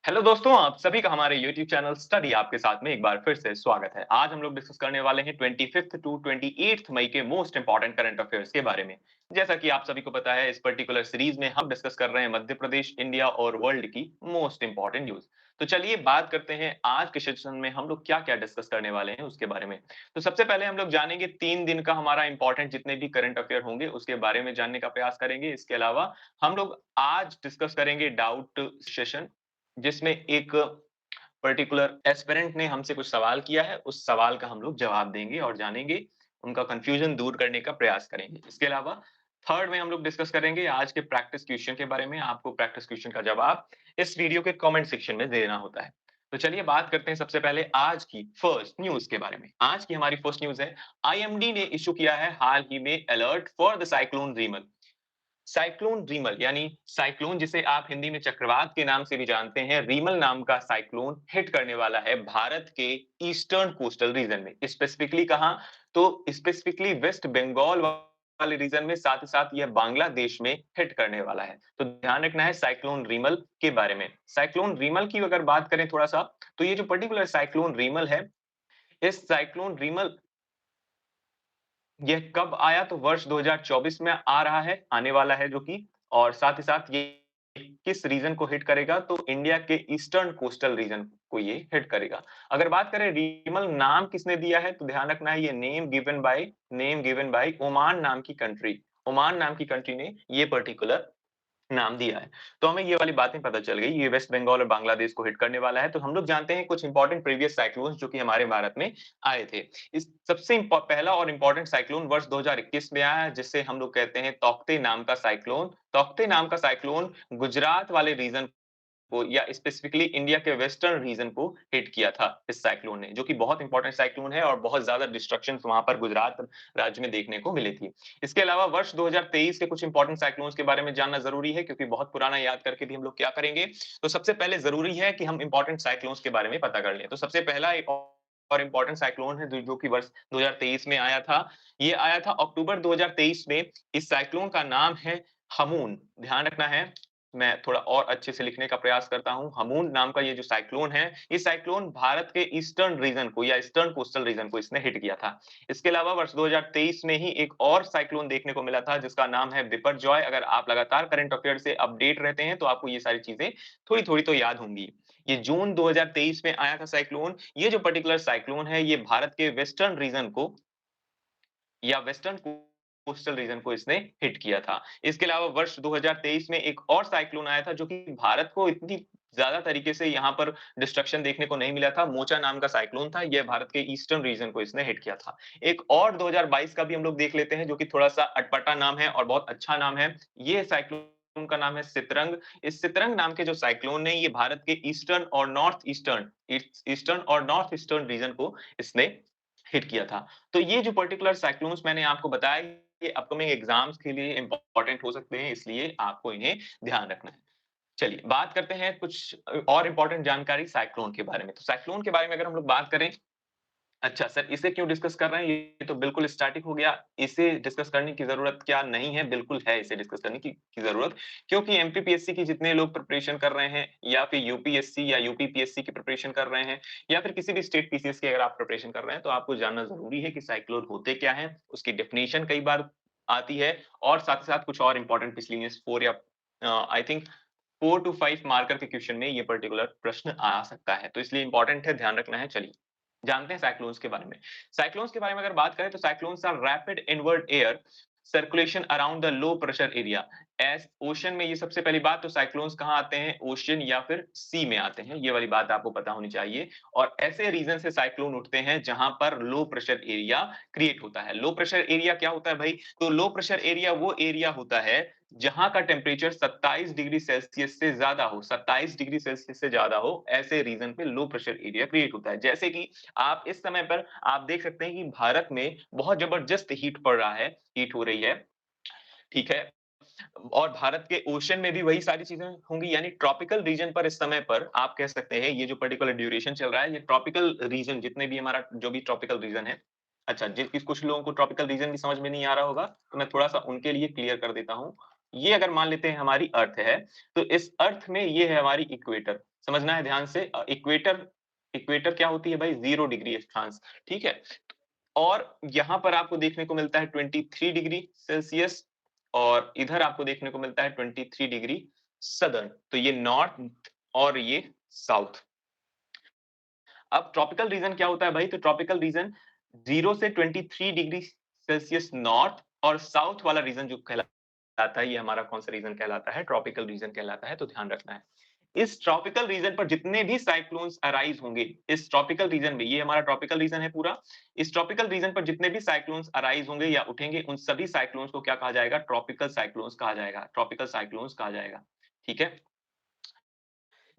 Hello दोस्तों, आप सभी का हमारे YouTube चैनल स्टडी आपके साथ में एक बार फिर से स्वागत है। आज हम लोग डिस्कस करने वाले हैं 25th टू 28th मई के मोस्ट इंपोर्टेंट करंट अफेयर्स के बारे में। जैसा कि आप सभी को पता है, इस पर्टिकुलर सीरीज में हम डिस्कस कर रहे हैं मध्य प्रदेश, इंडिया और वर्ल्ड की मोस्ट इंपोर्टेंट न्यूज। तो चलिए बात करते हैं आज के सेशन में हम लोग क्या-क्या डिस्कस करने वाले हैं उसके बारे में। तो सबसे पहले हम लोग जानेंगे 3 दिन का हमारा इंपोर्टेंट जितने भी करंट अफेयर होंगे उसके बारे में जानने का प्रयास करेंगे। इसके अलावा हम लोग आज डिस्कस करेंगे डाउट सेशन, जिसमें एक पर्टिकुलर एस्पिरेंट ने हमसे कुछ सवाल किया है, उस सवाल का हम लोग जवाब देंगे और जानेंगे, उनका कन्फ्यूजन दूर करने का प्रयास करेंगे। इसके अलावा थर्ड में हम लोग डिस्कस करेंगे आज के प्रैक्टिस क्वेश्चन के बारे में। आपको प्रैक्टिस क्वेश्चन का जवाब इस वीडियो के कमेंट सेक्शन में देना होता है। तो चलिए बात करते हैं सबसे पहले आज की फर्स्ट न्यूज़ के बारे में। आज की हमारी फर्स्ट न्यूज़ है, आईएमडी ने इश्यू किया है हाल ही में alert for the cyclone Remal. Cyclone Remal यानी साइक्लोन, जिसे आप हिंदी में चक्रवात के नाम से भी जानते हैं, रीमल नाम का साइक्लोन हिट करने वाला है भारत के ईस्टर्न कोस्टल रीजन में। स्पेसिफिकली कहां? तो स्पेसिफिकली वेस्ट बंगाल वाले रीजन में, साथ ही साथ यह बांग्लादेश में हिट करने वाला है। तो ध्यान रखना है साइक्लोन रीमल के बारे में। साइक्लोन रीमल की अगर बात करें थोड़ा सा, तो ये जो पर्टिकुलर साइक्लोन रीमल है, इस साइक्लोन रीमल यह कब आया? तो वर्ष 2024 में आ रहा है, आने वाला है जो कि, और साथ ही साथ ये किस रीजन को हिट करेगा? तो इंडिया के ईस्टर्न कोस्टल रीजन को ये हिट करेगा। अगर बात करें रीमल नाम किसने दिया है, तो ध्यान रखना है ये नेम गिवन बाय ओमान नाम की कंट्री। ओमान नाम की कंट्री ने ये पर्टिकुलर नाम दिया है। तो हमें ये वाली बातें पता चल गई, ये वेस्ट बंगाल और बांग्लादेश को हिट करने वाला है। तो हम लोग जानते हैं कुछ इंपोर्टेंट प्रीवियस साइक्लोन्स जो कि हमारे भारत में आए थे। इस सबसे पहला और इंपोर्टेंट साइक्लोन वर्ष 2021 में आया, जिसे हम लोग कहते हैं तौकते नाम का साइक्लोन। तौकते नाम का साइक्लोन गुजरात वाले रीजन को, या स्पेसिफिकली इंडिया के वेस्टर्न रीजन को हिट किया था इस साइक्लोन ने, जो कि बहुत इंपॉर्टेंट साइक्लोन है और बहुत ज्यादा डिस्ट्रक्शन वहां पर गुजरात राज्य में देखने को मिली थी। इसके अलावा वर्ष 2023 के कुछ इंपॉर्टेंट साइक्लोन्स के बारे में जानना जरूरी है, क्योंकि बहुत पुराना याद करके भी हम लोग क्या करेंगे। तो सबसे पहले जरूरी है कि हम इंपॉर्टेंट साइक्लोन्स के बारे में पता कर लें। तो सबसे पहला एक और इंपॉर्टेंट साइक्लोन है जो कि वर्ष 2023 में आया था। ये आया था अक्टूबर 2023 में। इस साइक्लोन का नाम है हमून। ध्यान रखना है, मैं थोड़ा और अच्छे से लिखने का प्रयास करता हूं। हमून नाम का ये जो साइक्लोन है, ये साइक्लोन भारत के ईस्टर्न रीजन को या ईस्टर्न कोस्टल रीजन को इसने हिट किया था। इसके अलावा वर्ष 2023 में ही एक और साइक्लोन देखने को मिला था, जिसका नाम है बिपरजॉय। अगर आप लगातार करंट अफेयर से अपडेट रहते हैं तो आपको ये सारी चीजें थोड़ी-थोड़ी तो याद होंगी। ये जून 2023 में आया था साइक्लोन। ये जो पर्टिकुलर साइक्लोन है, ये भारत के वेस्टर्न रीजन को या वेस्टर्न कोस्टल रीजन को इसने हिट किया था। इसके अलावा वर्ष 2023 में एक और साइक्लोन आया था, जो कि भारत को इतनी ज्यादा तरीके से यहाँ पर डिस्ट्रक्शन देखने को नहीं मिला था। मोचा नाम का साइक्लोन था, यह भारत के ईस्टर्न रीजन को इसने हिट किया था। एक और 2022 का भी हम लोग देख लेते हैं, जो कि थोड़ा सा अटपटा नाम है और बहुत अच्छा नाम है। ये साइक्लोन का नाम है सितरंग। इस सितरंग नाम के जो साइक्लोन है, ये भारत के ईस्टर्न और नॉर्थ ईस्टर्न रीजन को इसने हिट किया था। तो ये जो पर्टिकुलर साइक्लोन्स मैंने आपको बताया, ये अपकमिंग एग्जाम्स के लिए इंपॉर्टेंट हो सकते हैं, इसलिए आपको इन्हें ध्यान रखना है। चलिए बात करते हैं कुछ और इंपॉर्टेंट जानकारी साइक्लोन के बारे में। तो साइक्लोन के बारे में अगर हम लोग बात करें, अच्छा सर इसे क्यों डिस्कस कर रहे हैं? ये तो बिल्कुल स्टैटिक हो गया। इसे डिस्कस करने की ज़रूरत क्या नहीं है? बिल्कुल है इसे डिस्कस करने की ज़रूरत, क्योंकि एमपीपीएससी की जितने लोग प्रिपरेशन कर रहे हैं, या फिर यूपीएससी या यूपीपीएससी की प्रिपरेशन कर रहे हैं, या फिर किसी भी स्टेट पीसीएस की अगर आप प्रिपरेशन कर रहे हैं, तो आपको जानना ज़रूरी है कि साइक्लोन होते क्या हैं, उसकी डेफिनिशन कई बार आती है, और साथ ही साथ कुछ और इंपॉर्टेंट मिसलेनियस 4 या आई थिंक 4 टू 5 मार्कर के क्वेश्चन में ये पर्टिकुलर प्रश्न आ सकता है। तो इसलिए इंपॉर्टेंट है, ध्यान रखना है। चलिए जानते हैं साइक्लोन्स के बारे में। साइक्लोन्स के बारे में अगर बात करें, तो cyclones are rapid inward air circulation around the low pressure area. एस ओशन में, ये सबसे पहली बात, तो साइक्लोन्स कहाँ आते हैं? ओशन या फिर सी में आते हैं, ये वाली बात आपको पता होनी चाहिए। और ऐसे रीजन से साइक्लोन उठते हैं जहां पर लो प्रेशर एरिया क्रिएट होता है। लो प्रेशर एरिया क्या होता है भाई? तो लो प्रेशर एरिया वो एरिया होता है जहां का टेम्परेचर 27 डिग्री सेल्सियस से ज्यादा हो, 27 डिग्री सेल्सियस से ज्यादा हो, ऐसे रीजन पे लो प्रेशर एरिया क्रिएट होता है। जैसे कि आप इस समय पर आप देख सकते हैं कि भारत में बहुत जबरदस्त हीट पड़ रहा है, हीट हो रही है, ठीक है? और भारत के ओशन में भी वही सारी चीजें होंगी, यानी ट्रॉपिकल रीजन पर इस समय पर आप कह सकते हैं ये जो पर्टिकुलर ड्यूरेशन चल रहा है, ये ट्रॉपिकल रीजन, जितने भी हमारा जो भी ट्रॉपिकल रीजन है, अच्छा जिस कुछ लोगों को ट्रॉपिकल रीजन भी समझ में नहीं आ रहा होगा, तो मैं थोड़ा सा उनके लिए क्लियर कर देता हूँ। ये अगर मान लेते हैं हमारी अर्थ है, तो इस अर्थ में ये है हमारी इक्वेटर। समझना है ध्यान से। इक्वेटर इक्वेटर क्या होती है भाई? 0 डिग्री अक्षांश, ठीक है? और यहाँ पर आपको देखने को मिलता है 23 डिग्री सेल्सियस और इधर आपको देखने को मिलता है 23 डिग्री सदर्न। तो ये नॉर्थ और ये साउथ। अब ट्रॉपिकल रीजन क्या होता है भाई? तो ट्रॉपिकल रीजन 0 से 23 डिग्री सेल्सियस नॉर्थ और साउथ वाला रीजन जो कहलाता है, ये हमारा कौन सा रीजन कहलाता है? ट्रॉपिकल रीजन कहलाता है, तो ध्यान रखना है। इस ट्रॉपिकल रीजन पर जितने भी साइक्लोन्स अराइज होंगे, इस ट्रॉपिकल रीजन में, ये हमारा ट्रॉपिकल रीजन है पूरा, इस ट्रॉपिकल रीजन पर जितने भी साइक्लोन्स अराइज होंगे या उठेंगे, उन सभी साइक्लोन्स को क्या कहा जाएगा? ट्रॉपिकल साइक्लोन्स कहा जाएगा, ट्रॉपिकल साइक्लोन्स कहा जाएगा, ठीक है?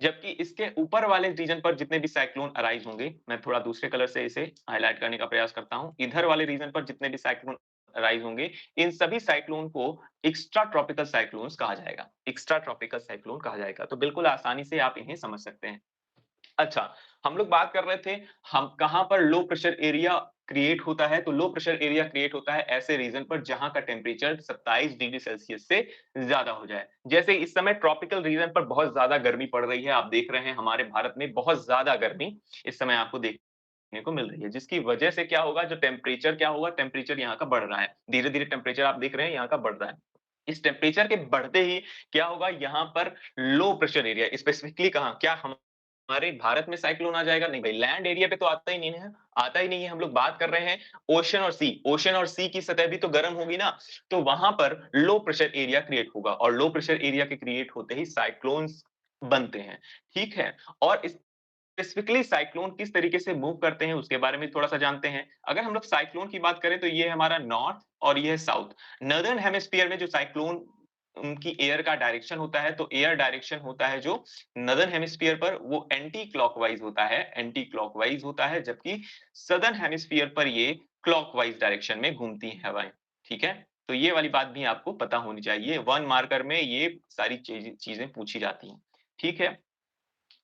जबकि इसके ऊपर वाले रीजन पर जितने भी साइक्लोन अराइज होंगे, मैं थोड़ा दूसरे कलर से इसे हाइलाइट करने का प्रयास करता हूं, इधर वाले रीजन पर जितने भी साइक्लोन अराइज होंगे, इन सभी साइक्लोन को एक्स्ट्रा ट्रॉपिकल साइक्लोन्स कहा जाएगा, एक्स्ट्रा ट्रॉपिकल साइक्लोन कहा जाएगा। तो बिल्कुल आसानी से आप इन्हें समझ सकते हैं। अच्छा, हम लोग बात कर रहे थे, हम कहां पर लो प्रेशर एरिया क्रिएट होता है? तो लो प्रेशर एरिया क्रिएट होता है ऐसे रीजन पर जहां का टेम्परेचर 27 डिग्री सेल्सियस से ज्यादा हो जाए। जैसे इस समय ट्रॉपिकल रीजन पर बहुत ज्यादा गर्मी पड़ रही है, आप देख रहे हैं हमारे भारत में बहुत ज्यादा गर्मी इस समय आपको देखने को मिल रही है, जिसकी वजह से क्या होगा? जो टेम्परेचर क्या होगा? टेम्परेचर यहाँ का बढ़ रहा है, धीरे धीरे टेम्परेचर आप देख रहे हैं यहाँ का बढ़ रहा है। इस टेम्परेचर के बढ़ते ही क्या होगा? यहाँ पर लो प्रेशर एरिया, स्पेसिफिकली कहाँ, क्या हम हमारे भारत में साइक्लोन आ जाएगा? नहीं भाई, लैंड एरिया पे तो आता ही नहीं है, आता ही नहीं है। हम लोग बात कर रहे हैं ओशन और सी, ओशन और सी की सतह भी तो गर्म होगी ना, तो वहां पर लो प्रेशर एरिया क्रिएट होगा और लो प्रेशर एरिया के क्रिएट होते ही साइक्लोन्स बनते हैं, ठीक है? और स्पेसिफिकली साइक्लोन किस तरीके से मूव करते हैं उसके बारे में थोड़ा सा जानते हैं। अगर हम लोग साइक्लोन की बात करें तो ये है हमारा नॉर्थ और ये है साउथ। नॉर्दर्न हेमिस्फीयर में जो साइक्लोन उनकी एयर का डायरेक्शन होता है, तो एयर डायरेक्शन होता है जो नॉर्दर्न हेमिस्फीयर पर वो एंटी क्लॉकवाइज होता है, एंटी क्लॉकवाइज होता है, जबकि सदर्न हेमिस्फीयर पर ये क्लॉकवाइज डायरेक्शन में घूमती हैं हवाएं, ठीक है? तो ये वाली बात भी आपको पता होनी चाहिए, वन मार्कर में ये सारी चीजें पूछी जाती हैं, ठीक है?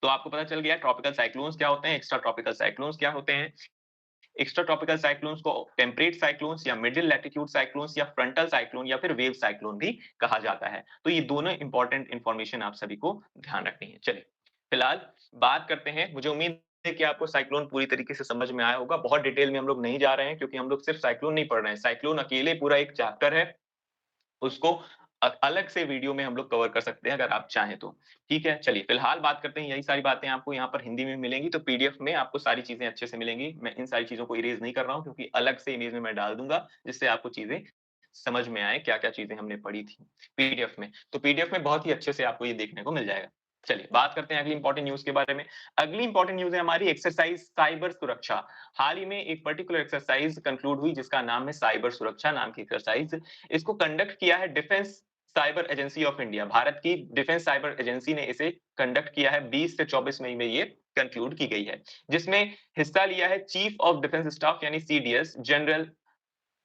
तो आपको पता चल गया ट्रॉपिकल साइक्लोन्स क्या होते हैं, एक्स्ट्रा ट्रॉपिकल साइक्लोन्स क्या होते हैं। एक्स्ट्रा ट्रॉपिकल साइक्लोन्स को टेम्परेट साइक्लोन्स या मिडिल लैटिट्यूड साइक्लोन्स या फ्रंटल साइक्लोन या फिर वेव साइक्लोन भी कहा जाता है। तो ये दोनों इंपॉर्टेंट इंफॉर्मेशन आप सभी को ध्यान रखनी है। चलिए, फिलहाल बात करते हैं, मुझे उम्मीद है कि आपको साइक्लोन पूरी तरीके से समझ में आया होगा। बहुत डिटेल में हम लोग नहीं जा रहे हैं क्योंकि हम लोग सिर्फ साइक्लोन नहीं पढ़ रहे हैं, साइक्लोन अकेले पूरा एक चैप्टर है, उसको अलग से वीडियो में हम लोग कवर कर सकते हैं अगर आप चाहें तो। ठीक है? चलिए फिलहाल बात करते हैं, यही सारी बातें आपको यहाँ पर हिंदी में मिलेंगी, तो पीडीएफ में आपको सारी चीज़ें अच्छे से मिलेंगी। मैं इन सारी चीज़ों को इरेज़ नहीं कर रहा हूँ क्योंकि अलग से इमेज में मैं डाल दूँगा, जिससे आपको चीज़ें समझ में आए, क्या-क्या चीज़ें हमने पढ़ी थी पीडीएफ में। तो पीडीएफ में बहुत ही अच्छे से आपको ये देखने को मिल जाएगा। चलिए, बात करते हैं अगली इंपॉर्टेंट न्यूज़ के बारे में। अगली इंपॉर्टेंट न्यूज़ है हमारी एक्सरसाइज़ साइबर सुरक्षा। हाल ही में एक पर्टिकुलर एक्सरसाइज़ कंक्लूड हुई जिसका नाम है साइबर सुरक्षा नाम की एक्सरसाइज़। इसको कंडक्ट किया है defence cyber agency of India, Bharat की डिफेंस साइबर एजेंसी ने इसे कंडक्ट किया है। 20 से 24 मई में ये कंक्लूड की गई है, जिसमें हिस्सा लिया है चीफ ऑफ डिफेंस स्टाफ यानी सीडीएस जनरल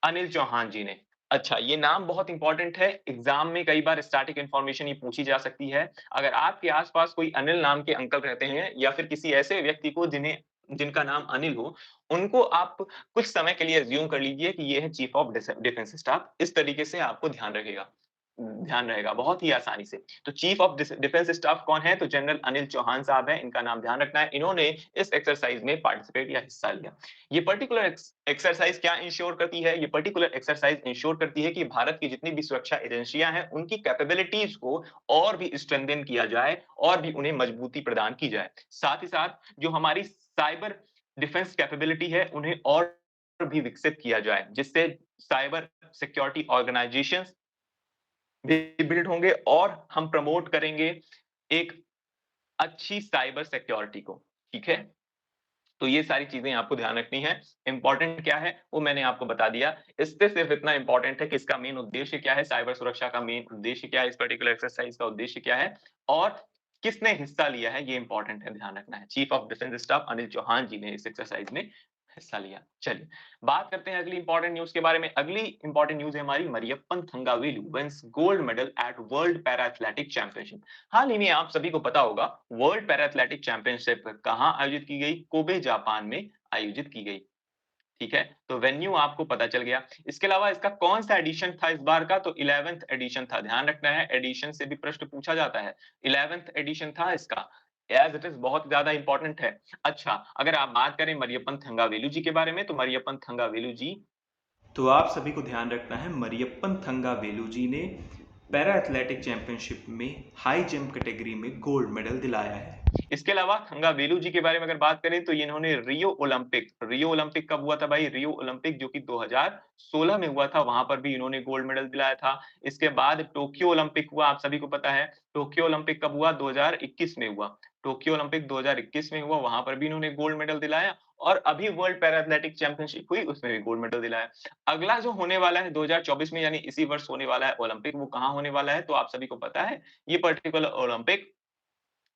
अनिल चौहान जी ने। अच्छा, ये नाम बहुत इंपॉर्टेंट है, एग्जाम में कई बार स्टैटिक इंफॉर्मेशन ये पूछी जा सकती है। अगर आपके आसपास कोई अनिल नाम के अंकल रहते हैं या फिर किसी ऐसे व्यक्ति को जिनका नाम अनिल हो, उनको आप कुछ समय के लिए अज्यूम कर लीजिए कि ये है चीफ ऑफ डिफेंस स्टाफ। इस तरीके से आपको ध्यान रहेगा बहुत ही आसानी से। तो चीफ ऑफ डिफेंस स्टाफ कौन है? तो जनरल अनिल चौहान साहब हैं, इनका नाम ध्यान रखना है। इन्होंने इस एक्सरसाइज में पार्टिसिपेट या हिस्सा लिया। ये पर्टिकुलर एक्सरसाइज क्या इंश्योर करती है? ये पर्टिकुलर एक्सरसाइज इंश्योर करती है कि भारत की जितनी भी सुरक्षा एजेंसियां हैं, उनकी कैपेबिलिटीज को और भी स्ट्रेंथन किया जाए और भी उन्हें मजबूती प्रदान की जाए। साथ ही साथ जो हमारी साइबर डिफेंस कैपेबिलिटी है, उन्हें और भी विकसित किया जाए, जिससे साइबर सिक्योरिटी ऑर्गेनाइजेशन भी बिल्ड होंगे और हम प्रमोट करेंगे एक अच्छी साइबर सिक्योरिटी को, ठीक है? तो ये सारी चीजें आपको ध्यान रखनी है। इंपॉर्टेंट क्या है वो मैंने आपको बता दिया। इससे सिर्फ इतना इंपॉर्टेंट है कि इसका मेन उद्देश्य क्या है, साइबर सुरक्षा का मेन उद्देश्य क्या है, इस पर्टिकुलर एक्सरसाइज का उद्देश्य क्या है और किसने हिस्सा लिया है, ये इंपॉर्टेंट है, ध्यान रखना है। Chief of defence staff Anil Chauhan ji ने इस एक्सरसाइज में हिस्सा लिया। चलिए, बात करते हैं अगली इंपॉर्टेंट न्यूज़ के बारे में। अगली इंपॉर्टेंट न्यूज़ है हमारी, Mariyappan Thangavelu wins gold medal at world para athletic championship. हाल ही में आप सभी को पता होगा वर्ल्ड पैरा एथलेटिक चैंपियनशिप कहाँ आयोजित की गई? कोबे जापान में आयोजित की गई। ठीक है? तो वेन्यू आपको पता चल गया। इसके अलावा इसका कौन-सा एडिशन था इस बार का? तो 11th एडिशन था। ध्यान रखना है, एडिशन से भी प्रश्न पूछा जाता है। 11th एडिशन था इसका। एज़ इट इज़ बहुत ज़्यादा इम्पोर्टेंट है। अच्छा, अगर आप बात करें मरियप्पन थंगावेलु जी के बारे में, तो मरियप्पन थंगावेलु जी तो आप सभी को ध्यान रखना है, मरियप्पन थंगावेलु जी ने पैरा एथलेटिक चैंपियनशिप में हाई जंप कैटेगरी में गोल्ड मेडल दिलाया है। इसके अलावा थंगावेलु जी के बारे में अगर बात करें तो इन्होंने रियो ओलंपिक कब हुआ था भाई? रियो ओलंपिक जो कि 2016 में हुआ था, वहाँ पर भी इन्होंने गोल्ड मेडल दिलाया था। इसके बाद टोक्यो ओलंपिक हुआ, आप सभी को पता है। टोक्यो ओलंपिक कब हुआ? 2021 में हुआ। टोक्यो ओलंपिक 2021 में हुआ, वहाँ पर भी इन्होंने गोल्ड मेडल दिलाया और अभी वर्ल्ड पैरा एथलेटिक चैंपियनशिप हुई, उसमें भी गोल्ड मेडल दिलाया। अगला जो होने वाला है 2024 में यानी इसी वर्ष होने वाला है ओलंपिक, वो कहाँ होने वाला है? तो आप सभी को पता है, ये पर्टिकुलर ओलंपिक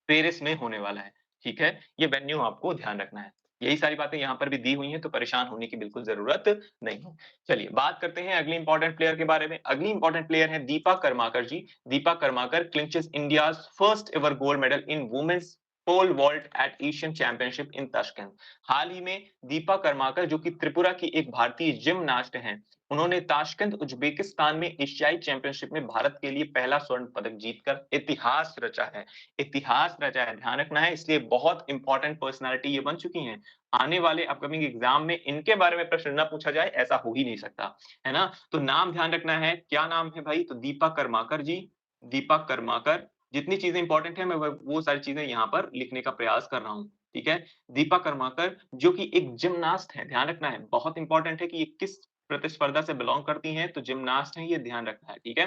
पेरिस में होने वाला है, ठीक है? ये वेन्यू आपको ध्यान रखना है। यही सारी बातें यहाँ पर भी दी हुई हैं, तो परेशान होने की बिल्कुल ज़रूरत नहीं है। चलिए, बात करते हैं अगली इम्पोर्टेंट प्लेयर के बारे में। अगली इम्पोर्टेंट प्लेयर हैं Deepa Karmakar ji. Deepa Karmakar clinches India's first ever gold medal in women's pole vault at Asian championship in Tashkent. हाल ही में दीपा कर्माकर जो कि त्रिपुरा की एक भारतीय जिमनास्ट हैं, उन्होंने ताशकंद, उज़्बेकिस्तान में एशियाई चैंपियनशिप में भारत के लिए पहला स्वर्ण पदक जीतकर इतिहास रचा है। इतिहास रचा है, ध्यान रखना है, इसलिए बहुत इंपॉर्टेंट पर्सनैलिटी ये बन चुकी हैं। आने वाले अपकमिंग एग्ज़ाम में इनके बारे में प्रश्न ना पूछा जाए, ऐसा हो ही नहीं सकता, है ना? तो नाम ध्यान रखना है, क्या नाम है भाई? तो दीपा कर्माकर जी, दीपा कर्माकर। जितनी चीज़ें इंपॉर्टेंट हैं, मैं वो सारी चीज़ें यहाँ पर लिखने का प्रयास कर रहा हूँ, ठीक है? दीपा कर्माकर जो कि एक जिम्नास्ट हैं, ध्यान रखना है, बहुत इंपॉर्टेंट है कि ये किस प्रतिस्पर्धा से बिलॉन्ग करती हैं, तो जिम्नास्ट हैं, ये ध्यान रखना है, ठीक है?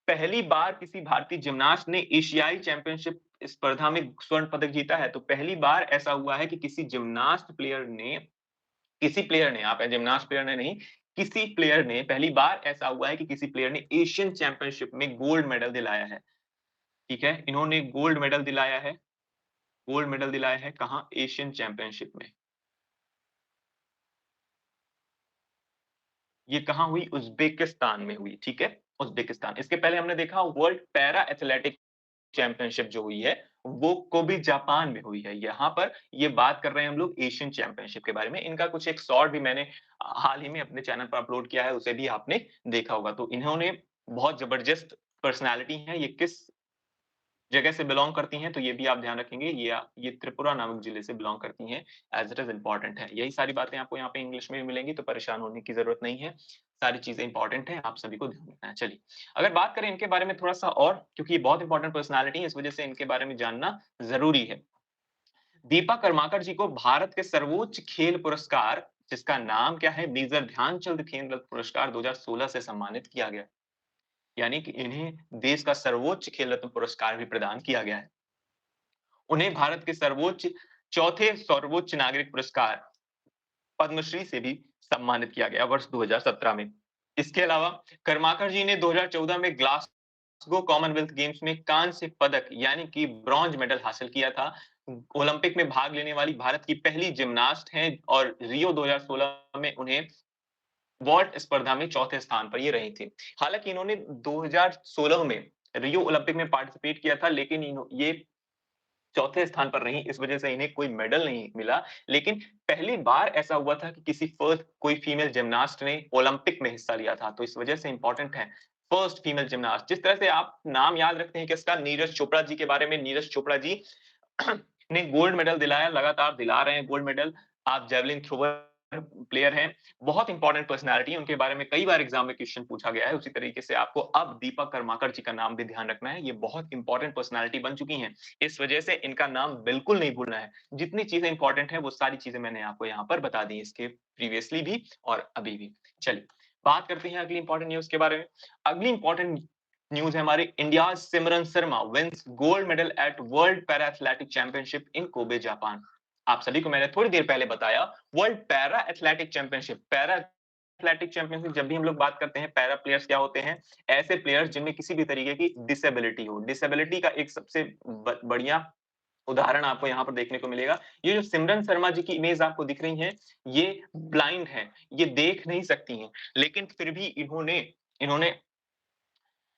पहली बार किसी भारतीय जिम्नास्ट ने एशियाई चैंपियनशिप स्पर्धा में स्वर्ण पदक जीता है, तो पहली बार ऐसा हुआ है कि किसी प्लेयर ने, आप जिम्नास्ट प्लेयर ने नहीं, किसी प्लेयर ने पहली बार ऐसा हुआ है कि किसी प्लेयर ने एशियन चैंपियनशिप में गोल्ड मेडल दिलाया है, ठीक है? इन्होंने गोल्ड मेडल दिलाया है कहाँ? एशियन चैंपियनशिप में। ये कहाँ हुई? उज़्बेकिस्तान में हुई, ठीक है? उज़्बेकिस्तान। इसके पहले हमने देखा वर्ल्ड पैरा एथलेटिक चैंपियनशिप जो हुई है, वो कोबे जापान में हुई है। यहाँ पर ये बात कर रहे हैं हम लोग एशियन चैंपियनशिप के बारे में। इनका कुछ एक शॉर्ट भी मैंने हाल ही में अपने चैनल पर अपलोड किया है, उसे भी आपने देखा होगा। तो इन्होंने बहुत ज़बरदस्त पर्सनैलिटी है, ये किस जगह से बिलॉन्ग करती हैं, तो ये भी आप ध्यान रखेंगे। ये त्रिपुरा नामक जिले से बिलॉन्ग करती हैं, एज़ इट इज़ इम्पोर्टेंट है। यही सारी बातें आपको यहाँ पे इंग्लिश में भी मिलेंगी, तो परेशान होने की ज़रूरत नहीं है। सारी चीज़ें इम्पोर्टेंट हैं, आप सभी को ध्यान रखना है। चलिए, अगर बात करें इनके बारे में थोड़ा-सा और, क्योंकि ये बहुत इम्पोर्टेंट पर्सनैलिटी है, इस वजह से इनके बारे में जानना ज़रूरी है। दीपा कर्माकर जी को भारत के सर्वोच्च खेल पुरस्कार, जिसका नाम क्या है? मेजर ध्यानचंद खेल रत्न पुरस्कार 2016 से सम्मानित किया गया है। यानी कि इन्हें देश का सर्वोच्च खेल रत्न पुरस्कार भी प्रदान किया गया है। उन्हें भारत के चौथे सर्वोच्च नागरिक पुरस्कार पद्मश्री से भी सम्मानित किया गया वर्ष 2017 में। इसके अलावा कर्माकर जी ने 2014 में ग्लासगो कॉमनवेल्थ गेम्स में कांस्य पदक यानी कि ब्रॉन्ज मेडल हासिल किया था। ओलंपिक में भाग लेने वाली भारत की पहली जिम्नास्ट हैं और रियो 2016 में उन्हें वॉल्ट स्पर्धा में चौथे स्थान पर ये रही थी। हालाँकि इन्होंने 2016 में रियो ओलंपिक में पार्टिसिपेट किया था, लेकिन ये चौथे स्थान पर रहीं, इस वजह से इन्हें कोई मेडल नहीं मिला। लेकिन पहली बार ऐसा हुआ था कि किसी फर्स्ट कोई फीमेल जिम्नास्ट ने ओलंपिक में हिस्सा लिया था, तो इस वजह से इम्पोर्टेंट है। फर्स्ट फीमेल जिम्नास्ट, जिस तरह से आप नाम याद रखते हैं किसका? नीरज चोपड़ा जी के बारे में। नीरज चोपड़ा जी ने गोल्ड मेडल दिलाया, लगातार दिला रहे हैं गोल्ड मेडल। आप जेवलिन थ्रोवर प्लेयर हैं, बहुत इंपॉर्टेंट पर्सनैलिटी है, उनके बारे में कई बार एग्ज़ाम में क्वेश्चन पूछा गया है। उसी तरीके से आपको अब दीपक कर्माकर जी का नाम भी ध्यान रखना है, ये बहुत इंपॉर्टेंट पर्सनैलिटी बन चुकी हैं। इस वजह से इनका नाम बिल्कुल नहीं भूलना है। जितनी चीज़ें इंपॉर्टेंट हैं, वो सारी चीज़ें मैंने आपको यहाँ पर बता दी, इसके प्रीवियसली भी और अभी भी। चलिए, बात करते हैं अगली इंपॉर्टेंट न्यूज़ के बारे में। अगली इंपॉर्टेंट न्यूज़ है हमारी, India's Simran Sharma wins gold medal at world para athletic championship in Kobe, Japan. आप सभी को मैंने थोड़ी देर पहले बताया, world para athletic championship, para athletic championship, जब भी हम लोग बात करते हैं, पैरा प्लेयर्स क्या होते हैं? ऐसे प्लेयर्स जिनमें किसी भी तरीके की डिसेबिलिटी हो। डिसेबिलिटी का एक सबसे बढ़िया उदाहरण आपको यहाँ पर देखने को मिलेगा। ये जो सिमरन शर्मा जी की इमेज आपको दिख रही है, ये ब्लाइंड हैं, ये देख नहीं सकती हैं, लेकिन फिर भी इन्होंने इन्होंने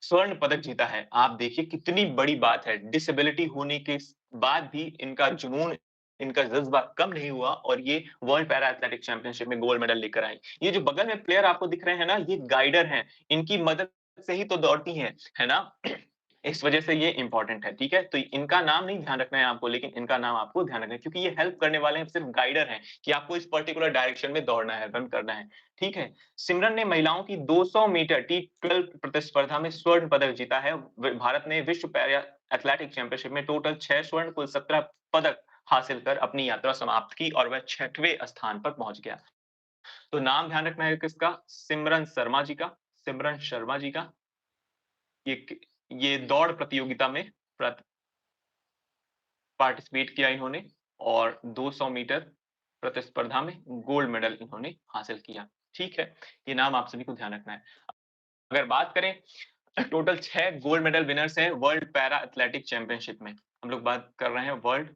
स्वर्ण पदक जीता है। आप देखिए कितनी बड़ी बात है, डिसेबिलिटी होने के बाद भी इनका जुनून, इनका जज़्बा कम नहीं हुआ और ये वर्ल्ड पैरा एथलेटिक चैंपियनशिप में गोल्ड मेडल लेकर आई। ये जो बगल में प्लेयर आपको दिख रहे हैं ना, ये गाइडर हैं, इनकी मदद से ही तो दौड़ती हैं, है ना? इस वजह से ये इंपॉर्टेंट है, ठीक है? तो इनका नाम नहीं ध्यान रखना है आपको, लेकिन इनका नाम आपको ध्यान रखना है क्योंकि ये हेल्प करने वाले हैं, सिर्फ गाइडर हैं कि आपको इस पर्टिकुलर डायरेक्शन में दौड़ना है, रन करना है, ठीक है? सिमरन ने महिलाओं की 200 मीटर T12 प्रतिस्पर्धा में स्वर्ण पदक जीता है। भारत ने विश्व पैरा एथलेटिक चैंपियनशिप में टोटल 6 स्वर्ण, कुल 17 पदक हासिल कर अपनी यात्रा समाप्त की और वह 6वें स्थान पर पहुंच गया। तो नाम ध्यान रखना है किसका? सिमरन शर्मा जी का, सिमरन शर्मा जी का। ये ये दौड़ प्रतियोगिता में पार्टिसिपेट किया इन्होंने और 200 मीटर प्रतिस्पर्धा में गोल्ड मेडल इन्होंने हासिल किया। ठीक है, ये नाम आप सभी को ध्यान रखना है। अगर बात करें टोटल 6 गोल्ड मेडल विनर्स हैं वर्ल्ड पैरा एथलेटिक चैंपियनशिप में। हम लोग बात कर रहे हैं वर्ल्ड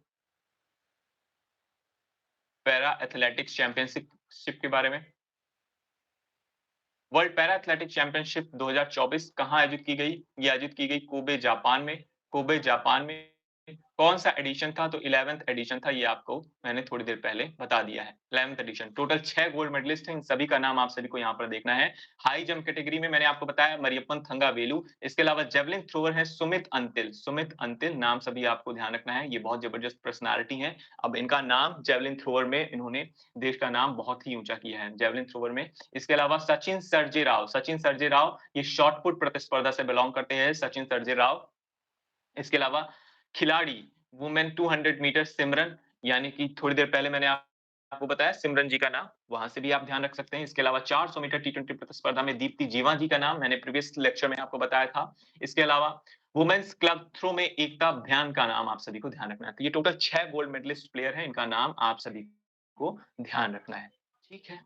पैरा एथलेटिक्स चैंपियनशिप के बारे में। वर्ल्ड पैरा एथलेटिक चैंपियनशिप 2024 कहाँ आयोजित की गई? ये आयोजित की गई कोबे, जापान में। कोबे, जापान में कौन-सा एडिशन था? तो 11th एडिशन था, ये आपको मैंने थोड़ी देर पहले बता दिया है। 11th addition, total 6 gold medallist हैं, इन सभी का नाम आप सभी को यहाँ पर देखना है। हाई जंप कैटेगरी में मैंने आपको बताया मरियप्पन थंगावेलु, इसके अलावा जेवलिन थ्रोवर है सुमित अंतिल। सुमित अंतिल नाम सभी आपको ध्यान रखना है, ये बहुत जबरदस्त पर्सनैलिटी हैं। अब इनका नाम जेवलिन थ्रोवर में इन्होंने देश का नाम बहुत ही ऊँचा किया है, जेवलिन थ्रोवर में। इसके अलावा सचिन सर्जेराव, सचिन सर्जेराव ये शॉट पुट प्रतिस्पर्धा से बिलॉन्ग करते हैं, सचिन सर्जेराव। इसके अलावा खिलाड़ी वुमेन 200 मीटर सिमरन, यानी कि थोड़ी देर पहले मैंने आपको बताया सिमरन जी का नाम, वहां से भी आप ध्यान रख सकते हैं। इसके अलावा 400 मीटर T20 प्रतिस्पर्धा में दीप्ति जीवा जी का नाम मैंने प्रीवियस लेक्चर में आपको बताया था। इसके अलावा वुमेन्स क्लब थ्रो में एकता भ्यान का नाम आप सभी को ध्यान रखना है। तो ये टोटल 6 गोल्ड मेडलिस्ट प्लेयर हैं, इनका नाम आप सभी को ध्यान रखना है। ठीक है,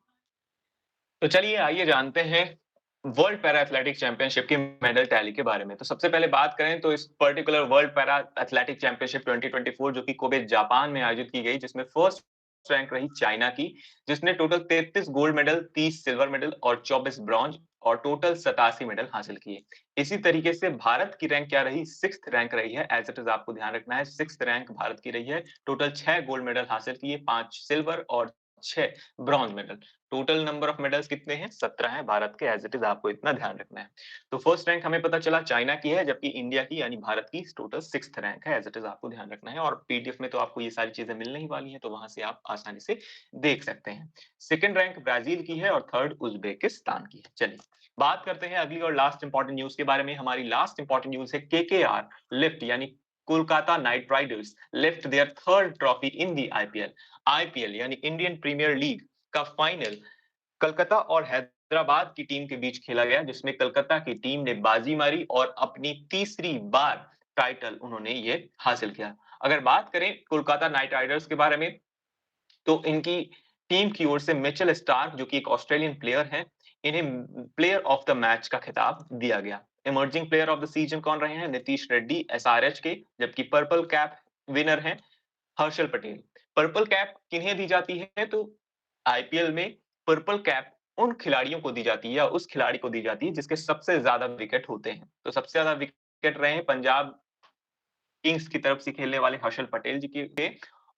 तो चलिए आइए जानते हैं वर्ल्ड पैरा एथलेटिक्स चैंपियनशिप की मेडल टैली के बारे में। तो सबसे पहले बात करें तो इस particular world para athletic championship 2024 जो कि कोबे जापान में आयोजित की गई, जिसमें फर्स्ट रैंक रही चाइना की, जिसने total 33 gold medal, 30 silver medal और 24 ब्रॉन्ज और टोटल 87 मेडल हासिल किए। इसी तरीके से भारत की रैंक क्या रही? 6th रैंक रही है, एज इट इज आपको ध्यान रखना है। 6th रैंक भारत की रही है, टोटल 6 गोल्ड मेडल हासिल किए, 5 सिल्वर और 6 bronze medal. Total number of medals कितने हैं? 17 हैं भारत के, एज़ इट इज़ आपको इतना ध्यान रखना है। तो फर्स्ट रैंक हमें पता चला चाइना की है, जबकि इंडिया की यानी भारत की टोटल 6th रैंक है, एज़ इट इज़ आपको ध्यान रखना है और पीडीएफ में तो आपको ये सारी चीज़ें मिलने ही वाली हैं, तो वहाँ से आप आसानी से देख सकते हैं। सेकंड रैंक ब्राज़ील की है और थर्ड उज़्बेकिस्तान की है। चलिए, बात करते हैं अगली और लास्ट इंपॉर्टेंट न्यूज़ के बारे में। हमारी लास्ट इंपॉर्टेंट न्यूज़ है केकेआर लिफ्ट यानी Kolkata night Riders lift there third trophy in the IPL. IPL यानी इंडियन प्रीमियर लीग का फाइनल कलकत्ता और हैदराबाद की टीम के बीच खेला गया, जिसमें कलकत्ता की टीम ने बाजी मारी और अपनी तीसरी बार टाइटल उन्होंने ये हासिल किया। अगर बात करें कोलकाता नाइट राइडर्स के बारे में, तो इनकी टीम की ओर से मिचेल स्टार्क जो कि एक ऑस्ट्रेलियन प्लेयर हैं, इन्हें प्लेयर ऑफ द मैच का खिताब दिया गया। Emerging player of the season कौन रहे हैं? नीतीश रेड्डी एसआरएच के, जबकि पर्पल कैप विनर हैं हर्षल पटेल। पर्पल कैप किन्हें दी जाती है? तो आईपीएल में पर्पल कैप उन खिलाड़ियों को दी जाती है या उस खिलाड़ी को दी जाती है जिसके सबसे ज्यादा विकेट होते हैं। तो सबसे ज्यादा विकेट रहे हैं पंजाब किंग्स की तरफ से खेलने वाले हर्षल पटेल जी के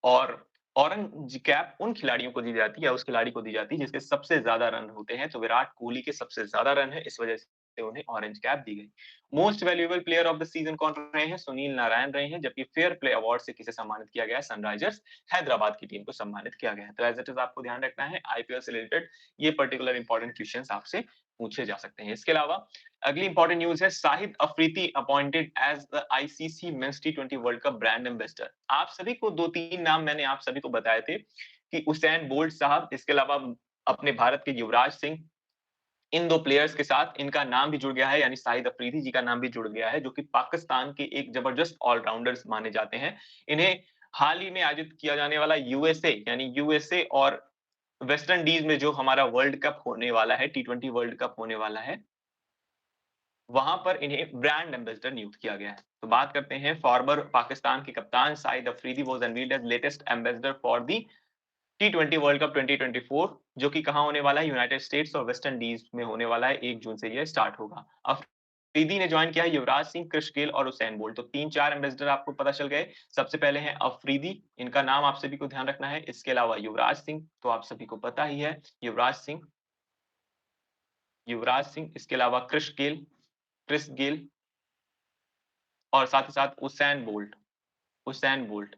और ऑरेंज कैप उन खिलाड़ियों को दी जाती है या उस खिलाड़ी को दी जाती है जिसके सबसे ज्यादा रन होते हैं। तो विराट कोहली के सबसे ज्यादा रन है, इस वजह से उन्हें ऑरेंज कैप दी गई। Most valuable player of the season कौन रहे हैं? सुनील नारायण रहे हैं, जबकि फेयर प्ले अवार्ड से किसे सम्मानित किया गया है? सनराइजर्स हैदराबाद की टीम को सम्मानित किया गया है। तो एज इट इज आपको ध्यान रखना है, आईपीएल से रिलेटेड ये पर्टिकुलर इंपॉर्टेंट क्वेश्चंस आपसे पूछे जा सकते हैं। इसके अलावा अगली इंपॉर्टेंट न्यूज़ है Shahid Afridi appointed as the ICC men's टी20 वर्ल्ड कप ब्रांड एम्बेसडर। आप सभी को 2-3 नाम मैंने आप सभी को बताए थे कि उसैन बोल्ट साहब, इसके अलावा अपने भारत के युवराज सिंह, इन 2 प्लेयर्स के साथ इनका नाम भी जुड़ गया है, यानी शाहिद अफरीदी जी का नाम भी जुड़ गया है, जो कि पाकिस्तान के एक जबरदस्त ऑलराउंडर्स माने जाते हैं। इन्हें हाल ही में आयोजित किया जाने वाला यूएसए यानी यूएसए और वेस्ट इंडीज में जो हमारा वर्ल्ड कप होने वाला है, टी20 वर्ल्ड कप होने वाला है, वहां पर इन्हें ब्रांड एम्बेसडर नियुक्त किया गया है। तो बात करते हैं फॉर्मर पाकिस्तान के कप्तान Shahid Afridi was unveiled as latest ambassador for the टी20 वर्ल्ड कप 2024, जो कि कहां होने वाला है? यूनाइटेड स्टेट्स और वेस्ट इंडीज में होने वाला है। 1 जून से ये स्टार्ट होगा। अफरीदी ने ज्वाइन किया है युवराज सिंह, क्रिस गेल और उसैन बोल्ट। तो 3-4 एम्बेसडर आपको पता चल गए। सबसे पहले हैं अफरीदी, इनका नाम आप सभी को ध्यान रखना है। इसके अलावा युवराज सिंह तो आप सभी को पता ही है, युवराज सिंह, इसके अलावा क्रिस गेल, और साथ ही साथ उसैन बोल्ट।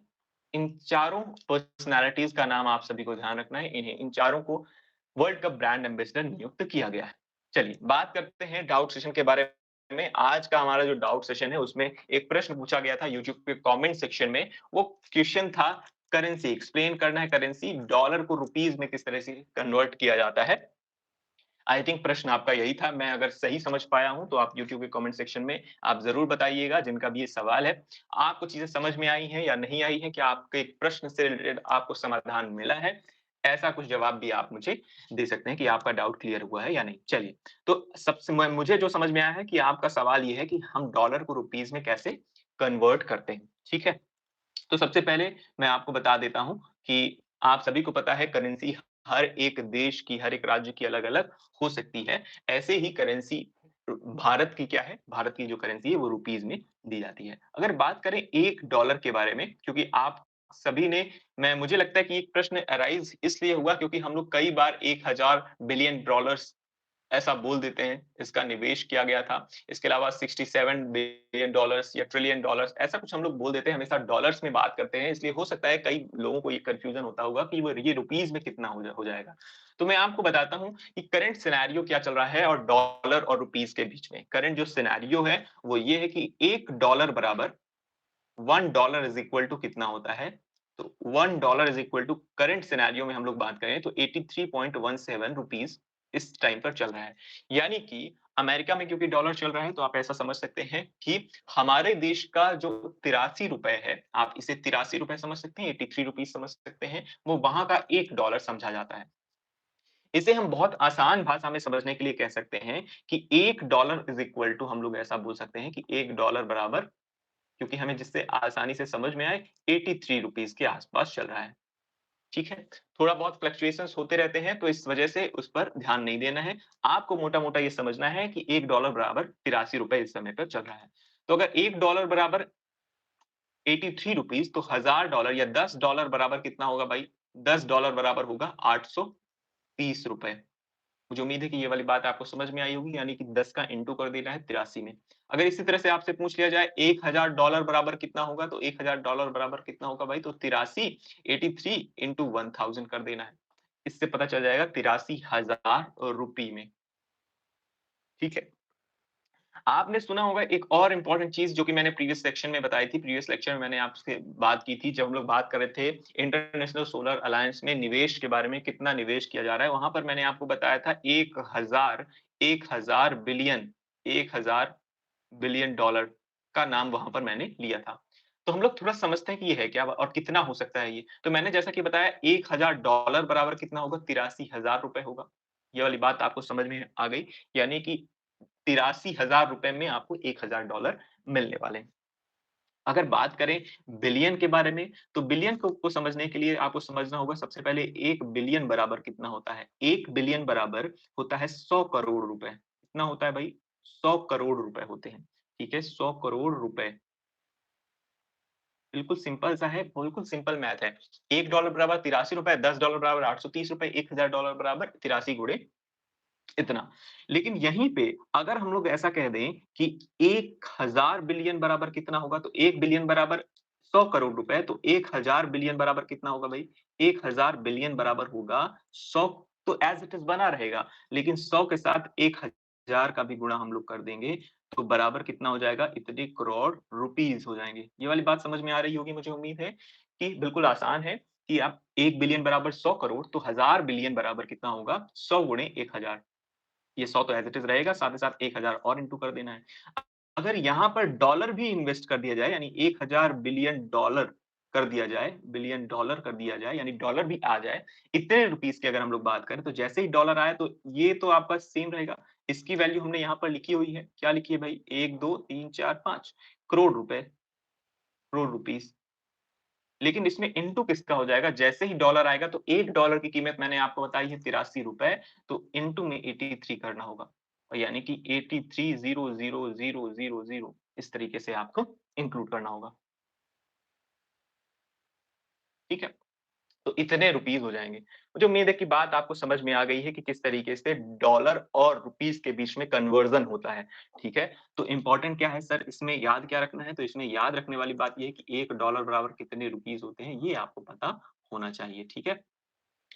इन चारों पर्सनैलिटीज़ का नाम आप सभी को ध्यान रखना है। इन चारों को वर्ल्ड कप ब्रांड एम्बेसडर नियुक्त किया गया है। चलिए बात करते हैं डाउट सेशन के बारे में। आज का हमारा जो डाउट सेशन है उसमें एक प्रश्न पूछा गया था यूट्यूब के कमेंट सेक्शन में। वो क्वेश्चन था करेंसी एक्सप्लेन करना है, करेंसी डॉलर को रुपीस में किस तरह से कन्वर्ट किया जाता है। आई थिंक प्रश्न आपका यही था। मैं अगर सही समझ पाया हूँ तो आप यूट्यूब के कमेंट सेक्शन में आप ज़रूर बताइएगा जिनका भी ये सवाल है। आपको चीज़ें समझ में आई हैं या नहीं आई हैं? क्या आपके प्रश्न से रिलेटेड आपको समाधान मिला है? ऐसा कुछ जवाब भी आप मुझे दे सकते हैं कि आपका डाउट क्लियर हुआ है या नहीं। चलिए, तो सबसे म मुझे जो समझ में आया है कि आपका सवाल ये है कि हम डॉलर को रुपीज़ में कैसे कन्वर्ट करते हैं, ठीक है? तो सबसे पहले मैं आपको बता देता हूँ कि आप सभी को पता है करेंसी हर एक देश की, हर एक राज्य की अलग-अलग हो सकती है। ऐसे ही करेंसी भारत की क्या है, भारत की जो करेंसी है वो रुपीज़ में दी जाती है। अगर बात करें $1 के बारे में क्योंकि आप सभी ने मैं मुझे लगता है कि एक प्रश्न अराइज़ इसलिए हुआ क्योंकि हम लोग कई बार 1000 बिलियन डॉलर्स ऐसा बोल देते हैं, इसका निवेश किया गया था। इसके अलावा 67 बिलियन डॉलर्स या ट्रिलियन डॉलर्स ऐसा कुछ हम लोग बोल देते हैं, हमेशा डॉलर्स में बात करते हैं, इसलिए हो सकता है कई लोगों को ये कन्फ्यूज़न होता होगा कि वो ये रुपीज़ में कितना हो जाएगा। तो मैं आपको बताता हूँ कि करंट सिनेरियो क्या चल रहा है और डॉलर और रुपीज़ के बीच में। करंट जो सिनेरियो है, वो ये है कि $1 बराबर $1 इज़ इक्वल टू कितना होता है? तो $1 is equal to current scenario में हम लोग बात करें तो 83.17 रुपीज़ इस टाइम पर चल रहा है। यानी कि अमेरिका में क्योंकि डॉलर चल रहा है तो आप ऐसा समझ सकते हैं कि हमारे देश का जो ₹83 है, आप इसे ₹83 समझ सकते हैं, 83 रुपीज़ समझ सकते हैं, वो वहाँ का $1 समझा जाता है। इसे हम बहुत आसान भाषा में समझने के लिए कह सकते हैं कि $1 इज़ इक्वल टू हम लोग ऐसा बोल सकते हैं कि $1 बराबर क्योंकि हमें जिससे आसानी से समझ में आए 83 रुपीज़ के आस-पास चल रहा है, ठीक है? थोड़ा बहुत फ्लक्चुएशंस होते रहते हैं, तो इस वजह से उस पर ध्यान नहीं देना है। आपको मोटा-मोटा ये समझना है कि $1 बराबर ₹83 इस समय पर चल रहा है। तो अगर $1 बराबर 83 रुपीज़ तो $1000 या $10 बराबर कितना होगा भाई? $10 बराबर होगा ₹830। मुझे उम्मीद है कि ये वाली बात आपको समझ में आई होगी यानी कि 10 का इंटू कर देना है 83 में। अगर इसी तरह से आपसे पूछ लिया जाए $1000 बराबर कितना होगा? तो $1000 बराबर कितना होगा भाई? तो 83 83 इंटू 1000 कर देना है। इससे पता चल जाएगा 83,000 रुपए में, ठीक है? आपने सुना होगा एक और इम्पोर्टेंट चीज़ जो कि मैंने प्रीवियस सेक्शन में बताई थी, प्रीवियस लेक्चर में मैंने आपसे बात की थी जब हम लोग बात कर रहे थे इंटरनेशनल सोलर अलायंस में निवेश के बारे में, कितना निवेश किया जा रहा है। वहाँ पर मैंने आपको बताया था 1000 बिलियन डॉलर का नाम वहाँ पर मैंने लिया था। तो हम लोग थोड़ा समझते हैं कि ये है क्या और कितना हो सकता है ये? तो मैंने जैसा कि बताया $1000 बराबर कितना होगा? 83,000 रुपए होगा। ये वाली बात आपको समझ में आ गई, यानी कि ₹83,000 में आपको $1000 मिलने वाले हैं। अगर बात करें बिलियन के बारे में, तो बिलियन को समझने के लिए आपको समझना होगा सबसे पहले 1 बिलियन बराबर कितना होता है? 1 बिलियन बराबर होता है 100 करोड़ रुपए। कितना होता है भाई? 100 करोड़ रुपए होते हैं, ठीक है? 100 करोड़ रुपए। बिल्कुल सिंपल सा है, बिल्कुल सिंपल मैथ है। $1 बराबर ₹83, $10 बराबर ₹830, $1000 बराबर 83 गुणे इतना। लेकिन यहीं पे अगर हम लोग ऐसा कह दें कि 1000 बिलियन बराबर कितना होगा? तो 1 बिलियन बराबर 100 करोड़ रुपए, तो 1000 बिलियन बराबर कितना होगा भई? 1000 बिलियन बराबर होगा 100 तो ऐज़ इट इज़ बना रहेगा, लेकिन 100 के साथ 1000 का भी गुणा हम लोग कर देंगे, तो बराबर कितना हो जाएगा? इतने करोड़ रुपीज़ हो जाएँगे। ये वाली बात समझ में आ रही होगी मुझे उम्मीद है कि बिल्कुल आसान है कि आप 1 बिलियन बराबर 100 करोड़, तो 1000 बिलियन बराबर कितना होगा? 100 गुणे 1000। ये 100 तो एज़ इट इज़ रहेगा, साथ ही साथ 1000 और इंटू कर देना है। अगर यहाँ पर डॉलर भी इन्वेस्ट कर दिया जाए यानी 1000 बिलियन डॉलर कर दिया जाए, बिलियन डॉलर कर दिया जाए यानी डॉलर भी आ जाए, इतने रुपीज़ की अगर हम लोग बात करें तो जैसे ही डॉलर आया तो ये तो आपका सेम रहेगा। इसकी वैल्यू हमने यहाँ पर लिखी हुई है। क्या लिखी है भाई? 1, 2, 3, 4, 5 करोड़ रुपए, करोड़ रुपीज़। लेकिन इसमें इंटू किसका हो जाएगा? जैसे ही डॉलर आएगा तो $1 की कीमत मैंने आपको बताई है ₹83 तो इंटू में 83 करना होगा। और यानी कि 83,000,000 इस तरीके से आपको इंक्लूड करना होगा। ठीक है? तो इतने रुपीस हो जाएँगे। मुझे उम्मीद है कि बात आपको समझ में आ गई है कि किस तरीके से डॉलर और रुपीस के बीच में कन्वर्ज़न होता है, ठीक है? तो इम्पोर्टेंट क्या है सर इसमें याद क्या रखना है? तो इसमें याद रखने वाली बात ये है कि 1 डॉलर बराबर कितने रुपीस होते हैं, ये आपको पता होना चाहिए, ठीक है?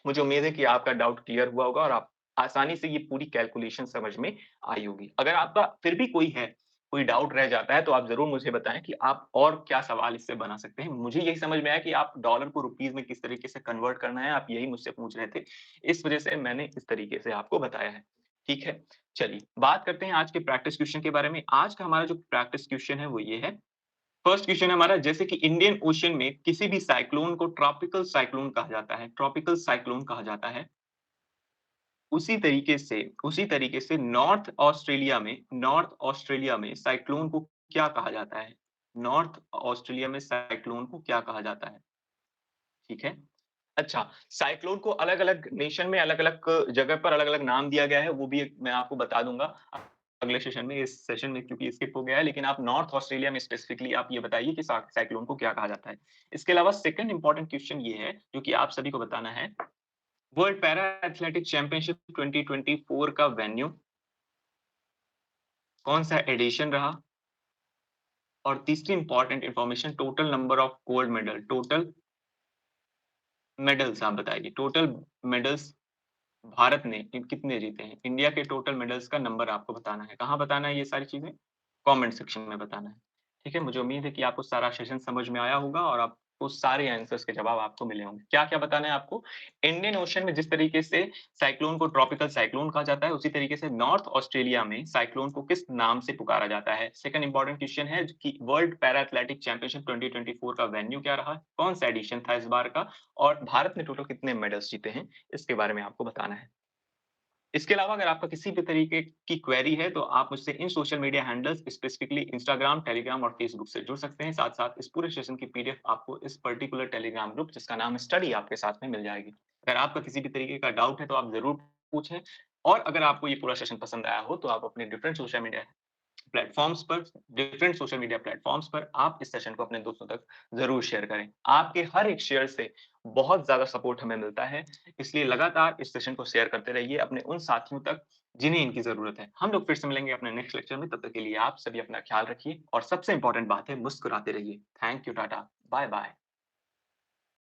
मुझे उम्मीद है कि आपका डाउट क्लियर हुआ होगा और आप आसानी से ये पूरी कैलकुलेशन समझ में आई होगी। अगर आपका फिर भी कोई है, कोई डाउट रह जाता है तो आप ज़रूर मुझे बताएँ कि आप और क्या सवाल इससे बना सकते हैं। मुझे यही समझ में आया कि आप डॉलर को रुपीज़ में किस तरीके से कन्वर्ट करना है, आप यही मुझसे पूछ रहे थे। इस वज़ह से मैंने इस तरीके से आपको बताया है। ठीक है? चलिए, बात करते हैं आज के प्रैक्टिस क्वेश्चन के बारे में। आज का हमारा जो प्रैक्टिस क्वेश्चन है वो ये है। फर्स्ट क्वेश्चन है हमारा जैसे कि इंडियन ओशन में किसी भी साइक्लोन को ट्रॉपिकल साइक्लोन कहा जाता है, ट्रॉपिकल साइक्लोन कहा जाता है। उसी तरीके से नॉर्थ ऑस्ट्रेलिया में साइक्लोन को क्या कहा जाता है? नॉर्थ ऑस्ट्रेलिया में साइक्लोन को क्या कहा जाता है? ठीक है? अच्छा, साइक्लोन को अलग-अलग नेशन में अलग-अलग जगह पर अलग-अलग नाम दिया गया है, वो भी मैं आपको बता दूँगा अगले सेशन में, इस सेशन में क्योंकि स्किप हो गया है, लेकिन आप नॉर्थ ऑस्ट्रेलिया में स्पेसिफिकली आप ये बताइए कि सा साइक्लोन को क्या कहा जाता है? इसके अलावा सेकंड इम्पोर्टेंट क्वेश्चन ये है, जो कि आप सभी को बताना है, वर्ल्ड पैरा एथलेटिक चैंपियनशिप 2024 का वेन्यू कौन-सा एडिशन रहा? और तीसरी important information total number of gold medal, total medals आप बताइए, टोटल मेडल्स भारत ने कितने जीते हैं? इंडिया के टोटल मेडल्स का नंबर आपको बताना है। कहाँ बताना है ये सारी चीज़ें? कमेंट सेक्शन में बताना है। ठीक है? मुझे उम्मीद है कि आपको सारा सेशन समझ में आया होगा और आपको सारे आंसर्स के जवाब आपको मिले होंगे। क्या-क्या बताना है आपको? इंडियन ओशन में जिस तरीके से साइक्लोन को ट्रॉपिकल साइक्लोन कहा जाता है, उसी तरीके से नॉर्थ ऑस्ट्रेलिया में साइक्लोन को किस नाम से पुकारा जाता है? सेकंड इम्पोर्टेंट क्वेश्चन है कि वर्ल्ड पैरा एथलेटिक चैंपियनशिप 2024 का वेन्यू क्या रहा? कौन-सा एडिशन था इस बार का? और भारत ने टोटल कितने मेडल्स जीते हैं? इसके बारे में आपको बताना है। इसके अलावा अगर आपका किसी भी तरीके की क्वेरी है, तो आप मुझसे इन social media handles specifically Instagram, Telegram और फेसबुक से जुड़ सकते हैं। साथ-साथ इस पूरे सेशन की पीडीएफ आपको इस पर्टिकुलर टेलीग्राम ग्रुप जिसका नाम है स्टडी आपके साथ में मिल जाएगी। अगर आपका किसी भी तरीके का डाउट है, तो आप ज़रूर पूछें और अगर आपको ये पूरा सेशन पसंद आया हो, तो आप अपने डिफरेंट सोशल मीडिया प्लेटफ़ॉर्म्स पर, डिफरेंट सोशल मीडिया प्लेटफ़ॉर्म्स पर आप इस सेशन को अपने दोस्तों तक ज़रूर शेयर करें। आपके हर एक शेयर से बहुत ज़्यादा सपोर्ट हमें मिलता है, इसलिए लगातार इस सेशन को शेयर करते रहिए अपने उन साथियों तक जिन्हें इनकी ज़रूरत है। हम लोग फिर से मिलेंगे अपने नेक्स्ट लेक्चर में, तब तक के लिए आप सभी अपना ख़्याल रखिए और सबसे इम्पोर्टेंट बात है मुस्कुराते रहिए। Thank you, Tata, bye-bye.